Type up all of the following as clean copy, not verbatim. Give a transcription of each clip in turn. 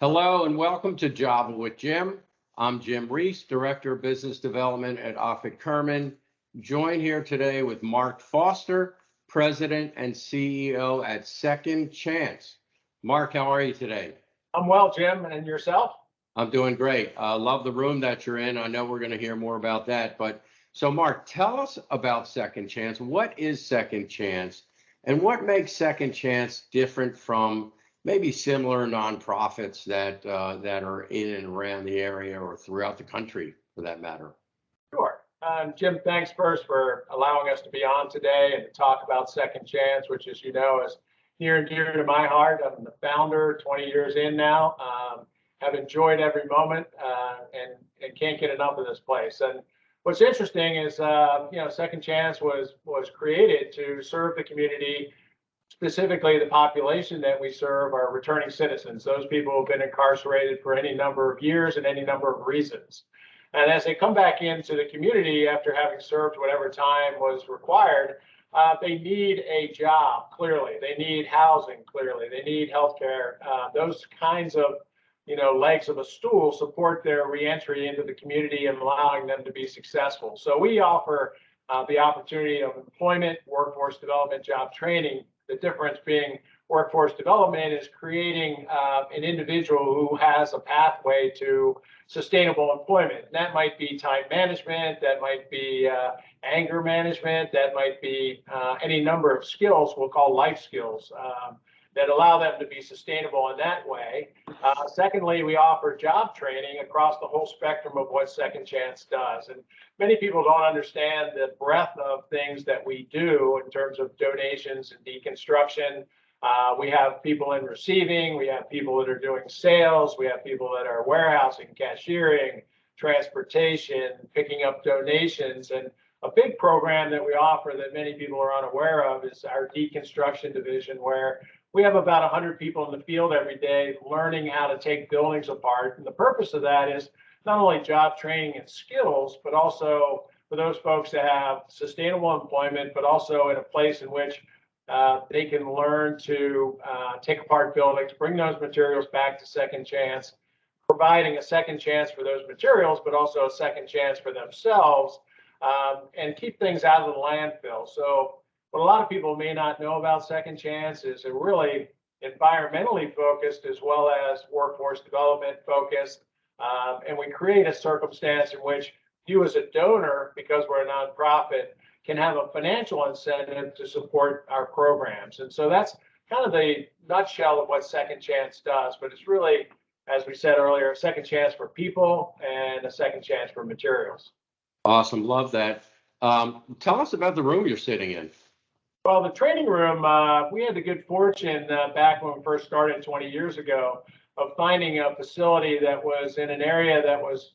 Hello and welcome to Java with Jim. I'm Jim Reese, Director of Business Development at Offit Kurman. Joined here today with Mark Foster, President and CEO at Second Chance. Mark, how are you today? I'm well, Jim, and yourself? I'm doing great. I love the room that you're in. I know we're going to hear more about that. So Mark, tell us about Second Chance. What is Second Chance? And what makes Second Chance different from maybe similar nonprofits that are in and around the area or throughout the country, for that matter? Sure. Jim, thanks first for allowing us to be on today and to talk about Second Chance, which, as you know, is near and dear to my heart. I'm the founder, 20 years in now. Have enjoyed every moment and can't get enough of this place. And what's interesting is, Second Chance was created to serve the community. Specifically, the population that we serve are returning citizens, those people who have been incarcerated for any number of years and any number of reasons. And as they come back into the community after having served whatever time was required, they need a job, clearly. They need housing, clearly. They need health care. Those kinds of legs of a stool support their reentry into the community and allowing them to be successful. So we offer the opportunity of employment, workforce development, job training. The difference being workforce development is creating an individual who has a pathway to sustainable employment. And that might be time management, that might be anger management, that might be any number of skills we'll call life skills that allow them to be sustainable in that way. Secondly, we offer job training across the whole spectrum of what Second Chance does. And many people don't understand the breadth of things that we do in terms of donations and deconstruction. We have people in receiving, we have people that are doing sales, we have people that are warehousing, cashiering, transportation, picking up donations. And a big program that we offer that many people are unaware of is our deconstruction division, where we have about 100 people in the field every day learning how to take buildings apart. And the purpose of that is not only job training and skills, but also for those folks to have sustainable employment, but also in a place in which they can learn to take apart buildings, bring those materials back to Second Chance, providing a second chance for those materials, but also a second chance for themselves, and keep things out of the landfill. So what a lot of people may not know about Second Chance is they're really environmentally focused as well as workforce development focused. And we create a circumstance in which you as a donor, because we're a nonprofit, can have a financial incentive to support our programs. And so that's kind of the nutshell of what Second Chance does. But it's really, as we said earlier, a second chance for people and a second chance for materials. Awesome. Love that. Tell us about the room you're sitting in. Well, the training room, we had the good fortune back when we first started 20 years ago of finding a facility that was in an area that was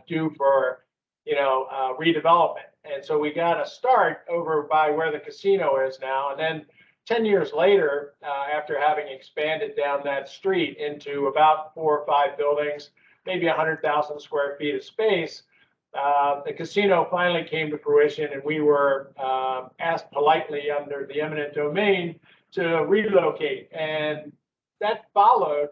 due for, redevelopment. And so we got a start over by where the casino is now. And then 10 years later, after having expanded down that street into about 4 or 5 buildings, maybe 100,000 square feet of space, the casino finally came to fruition, and we were asked politely under the eminent domain to relocate. And that followed,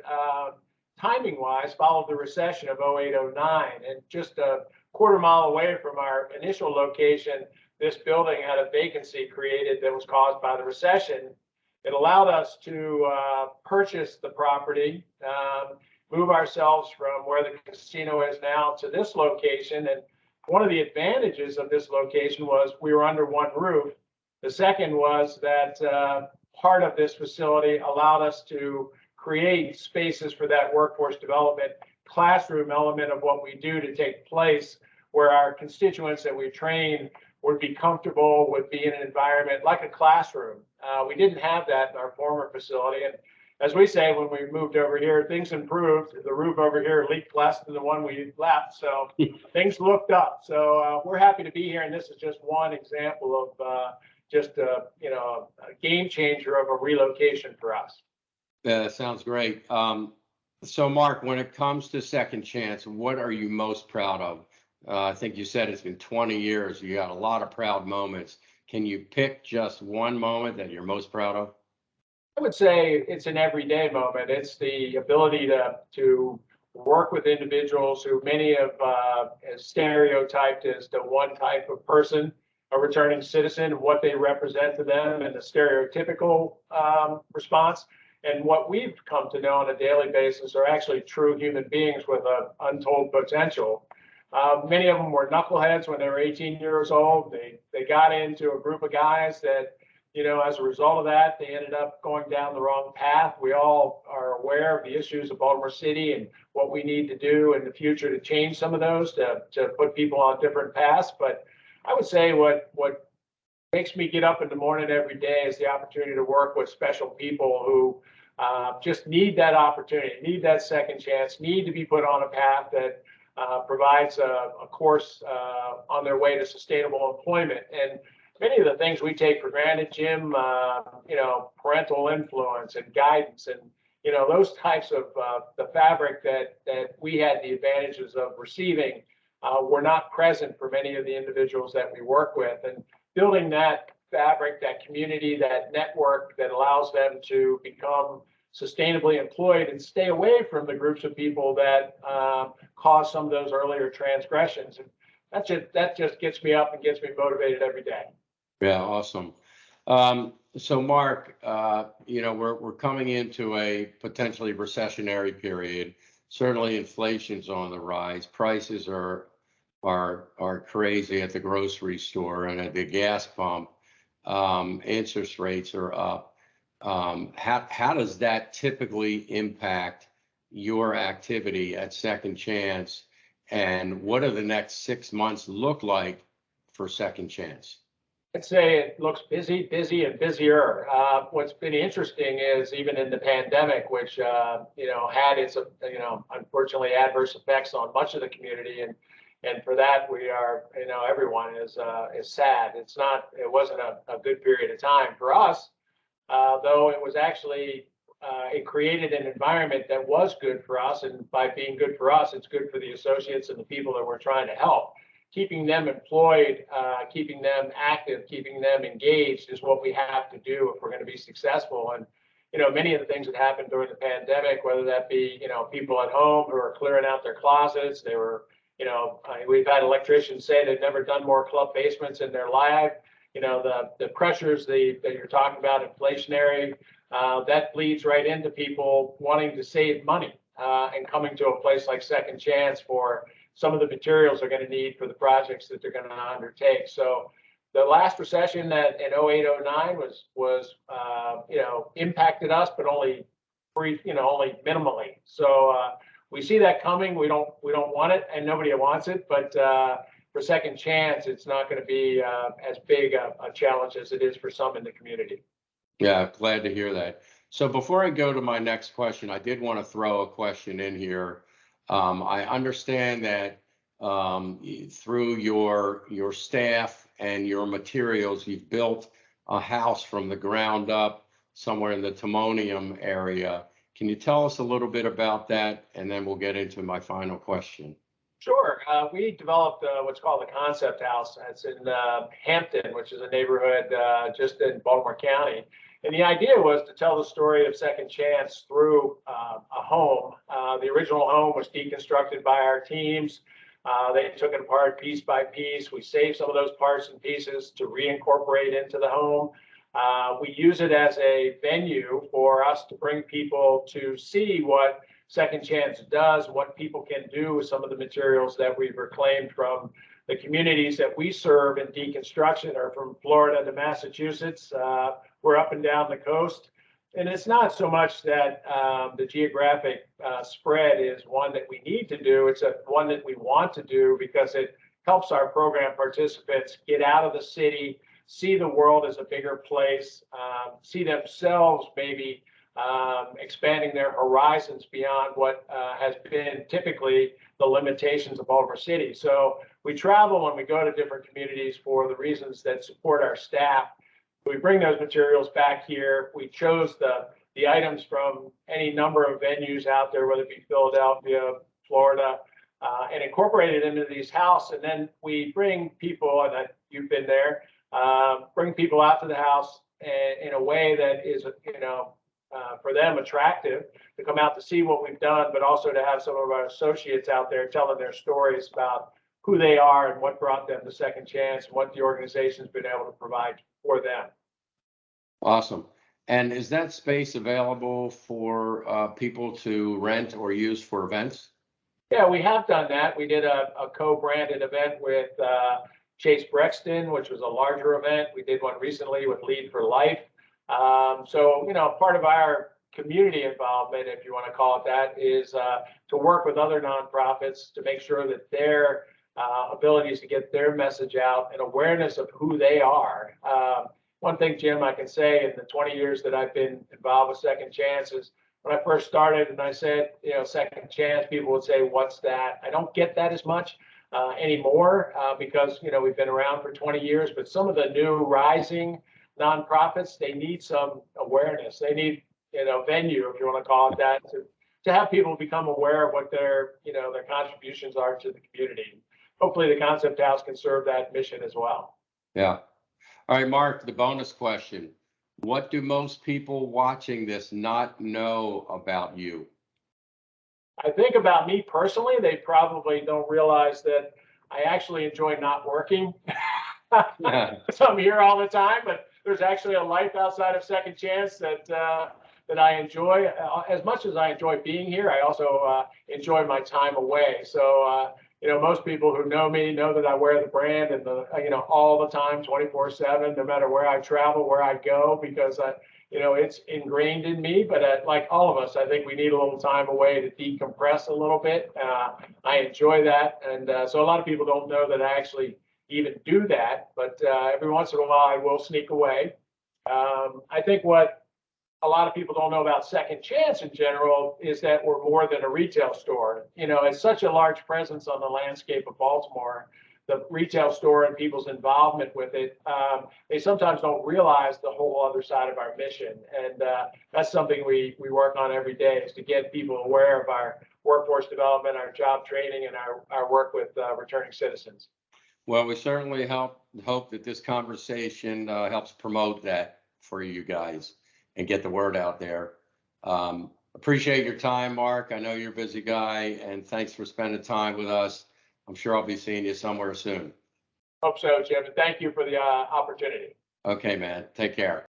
timing-wise, followed the recession of 08-09. And just a quarter mile away from our initial location, this building had a vacancy created that was caused by the recession. It allowed us to purchase the property, move ourselves from where the casino is now to this location. And one of the advantages of this location was we were under one roof. The second was that part of this facility allowed us to create spaces for that workforce development classroom element of what we do to take place, where our constituents that we train would be comfortable, would be in an environment like a classroom. We didn't have that in our former facility. And as we say, when we moved over here, things improved. The roof over here leaked less than the one we left, so things looked up. So we're happy to be here, and this is just one example of just a game changer of a relocation for us. Yeah, sounds great. So Mark, when it comes to Second Chance, what are you most proud of? I think you said it's been 20 years. You got a lot of proud moments. Can you pick just one moment that you're most proud of? I would say it's an everyday moment. It's the ability to work with individuals who many have stereotyped as the one type of person, a returning citizen, what they represent to them, and the stereotypical response. And what we've come to know on a daily basis are actually true human beings with an untold potential. Many of them were knuckleheads when they were 18 years old. They got into a group of guys that, as a result of that, they ended up going down the wrong path. We all are aware of the issues of Baltimore City and what we need to do in the future to change some of those, to put people on different paths. But I would say what makes me get up in the morning every day is the opportunity to work with special people who just need that opportunity, need that second chance, need to be put on a path that provides a course on their way to sustainable employment. And many of the things we take for granted, Jim, parental influence and guidance and, those types of the fabric that we had the advantages of receiving were not present for many of the individuals that we work with. And building that fabric, that community, that network that allows them to become sustainably employed and stay away from the groups of people that cause some of those earlier transgressions. And that just gets me up and gets me motivated every day. Yeah, awesome. So Mark, we're coming into a potentially recessionary period. Certainly inflation's on the rise. Prices are crazy at the grocery store and at the gas pump. Interest rates are up. How does that typically impact your activity at Second Chance? And what do the next 6 months look like for Second Chance? I'd say it looks busy and busier. What's been interesting is even in the pandemic, which had its unfortunately adverse effects on much of the community, and for that we are everyone is sad. It wasn't a good period of time for us, though it was actually it created an environment that was good for us, and by being good for us, it's good for the associates and the people that we're trying to help. Keeping them employed, keeping them active, keeping them engaged is what we have to do if we're going to be successful. And, many of the things that happened during the pandemic, whether that be, people at home who are clearing out their closets, they were, we've had electricians say they've never done more club basements in their life. The pressures that you're talking about, inflationary, that bleeds right into people wanting to save money and coming to a place like Second Chance for some of the materials they're going to need for the projects that they're going to undertake. So the last recession that in 08, 09 was impacted us, but only only minimally. So we see that coming. We don't want it, and nobody wants it. But for Second Chance, it's not going to be as big a challenge as it is for some in the community. Yeah, glad to hear that. So before I go to my next question, I did want to throw a question in here. I understand that through your staff and your materials, you've built a house from the ground up somewhere in the Timonium area. Can you tell us a little bit about that? And then we'll get into my final question. Sure. We developed what's called the concept house. It's in Hampton, which is a neighborhood just in Baltimore County. And the idea was to tell the story of Second Chance through a home. The original home was deconstructed by our teams. They took it apart piece by piece. We saved some of those parts and pieces to reincorporate into the home. We use it as a venue for us to bring people to see what Second Chance does, what people can do with some of the materials that we've reclaimed from the communities that we serve in deconstruction, or from Florida to Massachusetts. We're up and down the coast. And it's not so much that the geographic spread is one that we need to do. It's one that we want to do because it helps our program participants get out of the city, see the world as a bigger place, see themselves maybe expanding their horizons beyond what has been typically the limitations of Baltimore City. So we travel and we go to different communities for the reasons that support our staff. We bring those materials back here. We chose the items from any number of venues out there, whether it be Philadelphia, Florida, and incorporate it into these houses. And then we bring people, and you've been there, bring people out to the house in a way that is, for them attractive to come out to see what we've done, but also to have some of our associates out there telling their stories about who they are and what brought them to Second Chance and what the organization's been able to provide for them. Awesome. And is that space available for people to rent or use for events? Yeah, we have done that. We did a co-branded event with Chase Brexton, which was a larger event. We did one recently with Lead for Life. So, part of our community involvement, if you want to call it that, is to work with other nonprofits to make sure that their abilities to get their message out and awareness of who they are. One thing, Jim, I can say in the 20 years that I've been involved with Second Chance is when I first started and I said, Second Chance, people would say, what's that? I don't get that as much anymore because, we've been around for 20 years, but some of the new rising nonprofits, they need some awareness. They need, venue, if you want to call it that, to have people become aware of what their contributions are to the community. Hopefully the Concept House can serve that mission as well. Yeah. All right, Mark, the bonus question. What do most people watching this not know about you? I think about me personally, they probably don't realize that I actually enjoy not working. So I'm here all the time, but there's actually a life outside of Second Chance that I enjoy. As much as I enjoy being here, I also enjoy my time away. So, most people who know me know that I wear the brand and all the time, 24/7, no matter where I travel, where I go, because it's ingrained in me. But like all of us, I think we need a little time away to decompress a little bit. I enjoy that. And so a lot of people don't know that I actually even do that. But every once in a while, I will sneak away. I think what a lot of people don't know about Second Chance in general is that we're more than a retail store. It's such a large presence on the landscape of Baltimore, the retail store and people's involvement with it. They sometimes don't realize the whole other side of our mission. And that's something we work on every day, is to get people aware of our workforce development, our job training, and our work with returning citizens. Well, we certainly hope that this conversation helps promote that for you guys and get the word out there. Appreciate your time, Mark. I know you're a busy guy, and thanks for spending time with us. I'm sure I'll be seeing you somewhere soon. Hope so, Jim. And thank you for the opportunity. Okay, man. Take care.